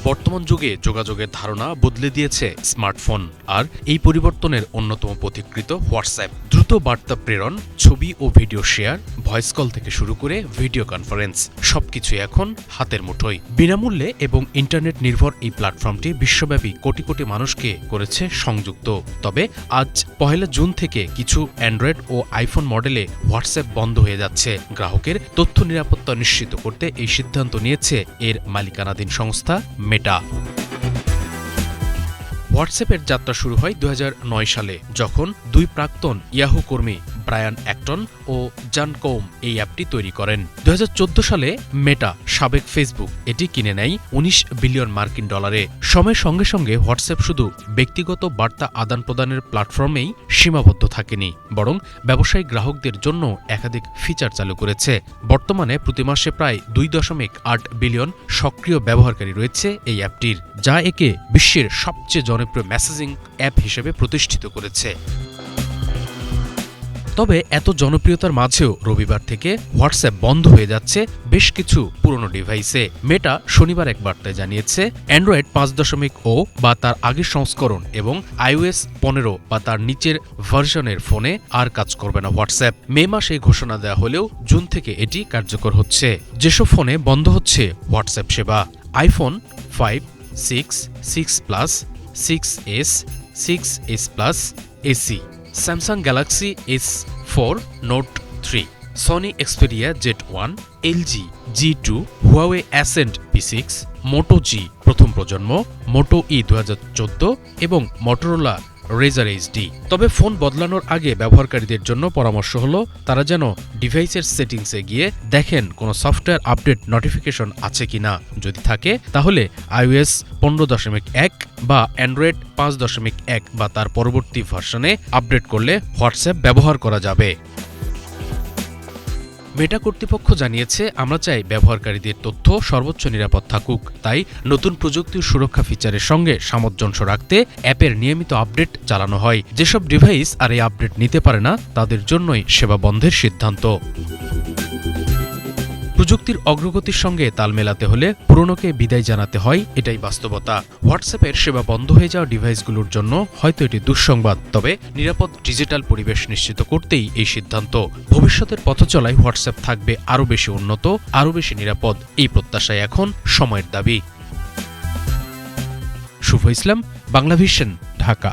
বর্তমান যুগে যোগাযোগের ধারণা বদলে দিয়েছে স্মার্টফোন, আর এই পরিবর্তনের অন্যতম পথিকৃত হোয়াটসঅ্যাপ। দ্রুত বার্তা প্রেরণ, ছবি ও ভিডিও শেয়ার, ভয়েস কল থেকে শুরু করে ভিডিও কনফারেন্স, সবকিছুই এখন হাতের মুঠোয়। বিনামূল্যে এবং ইন্টারনেট নির্ভর এই প্ল্যাটফর্মটি বিশ্বব্যাপী কোটি কোটি মানুষকে করেছে সংযুক্ত। তবে আজ 1 জুন থেকে কিছু অ্যান্ড্রয়েড ও আইফোন মডেলে হোয়াটসঅ্যাপ বন্ধ হয়ে যাচ্ছে। গ্রাহকের তথ্য নিরাপত্তা নিশ্চিত করতে এই সিদ্ধান্ত নিয়েছে এর মালিকানাধীন সংস্থা মেটা। হোয়াটসঅ্যাপের যাত্রা শুরু হয় 2009 সালে, যখন দুই প্রাক্তন ইয়াহু কর্মী ব্রায়ান অ্যাক্টন ও জন কোম এই অ্যাপটি তৈরি করেন। 2014 সালে মেটা, সাবেক ফেসবুক, এটি কিনে নেয় $19 বিলিয়ন। সময়ের সঙ্গে সঙ্গে হোয়াটসঅ্যাপ শুধু ব্যক্তিগত বার্তা আদান প্রদানের প্ল্যাটফর্মেই সীমাবদ্ধ থাকেনি, বরং ব্যবসায়িক গ্রাহকদের জন্য একাধিক ফিচার চালু করেছে। বর্তমানে প্রতি মাসে প্রায় 2.8 বিলিয়ন সক্রিয় ব্যবহারকারী রয়েছে এই অ্যাপটির, যা একে বিশ্বের সবচেয়ে জনপ্রিয় মেসেজিং অ্যাপ হিসেবে প্রতিষ্ঠিত করেছে। তবে এত জনপ্রিয়তার মাঝেও রবিবার থেকে হোয়াটসঅ্যাপ বন্ধ হয়ে যাচ্ছে বেশ কিছু পুরনো ডিভাইসে। মেটা শনিবার এক বার্তায় জানিয়েছে, অ্যান্ড্রয়েড 5.0 বা তার আগের সংস্করণ এবং iOS 15 বা তার নিচের ভার্সনের ফোনে আর কাজ করবে না হোয়াটসঅ্যাপ। মে মাসে ঘোষণা দেওয়া হলেও জুন থেকে এটি কার্যকর হচ্ছে। যেসব ফোনে বন্ধ হচ্ছে হোয়াটসঅ্যাপ সেবা: iPhone 5, 6, 6 plus, 6s, 6s plus AC, Samsung Galaxy S4 note 3, Sony Xperia Z1, LG G2, Huawei accent P6, মোটো G প্রথম প্রজন্ম, মোটো E 2014 এবং মটোরোলা রেজার HD। তবে ফোন বদলানোর আগে ব্যবহারকারীদের জন্য পরামর্শ হলো তারা যেন ডিভাইসের সেটিংসে গিয়ে দেখেন কোনো সফটওয়্যার আপডেট নোটিফিকেশন আছে কিনা। যদি থাকে তাহলে iOS 15.1 বা অ্যান্ড্রয়েড 5.1 বা তার পরবর্তী ভার্সনে আপডেট করলে হোয়াটসঅ্যাপ ব্যবহার করা যাবে। মেটা কর্তৃপক্ষ জানিয়েছে, আমরা চাই ব্যবহারকারীদের তথ্য সর্বোচ্চ নিরাপদ থাকুক, তাই নতুন প্রযুক্তি ও সুরক্ষা ফিচারের সঙ্গে সামঞ্জস্য রাখতে অ্যাপের নিয়মিত আপডেট চালানো হয়। যেসব ডিভাইস আর এই আপডেট নিতে পারে না তাদের জন্যই সেবা বন্ধের সিদ্ধান্ত। প্রযুক্তির অগ্রগতির সঙ্গে তাল মেলাতে হলে পুরনোকে বিদায় জানাতে হয়, এটাই বাস্তবতা। হোয়াটসঅ্যাপের সেবা বন্ধ হয়ে যাওয়া ডিভাইসগুলোর জন্য হয়তো এটি দুঃসংবাদ, তবে নিরাপদ ডিজিটাল পরিবেশ নিশ্চিত করতেই এই সিদ্ধান্ত। ভবিষ্যতের পথচলায় হোয়াটসঅ্যাপ থাকবে আরও বেশি উন্নত, আরও বেশি নিরাপদ, এই প্রত্যাশায় এখন সময়ের দাবি। শুভ ইসলাম, বাংলাভিশন, ঢাকা।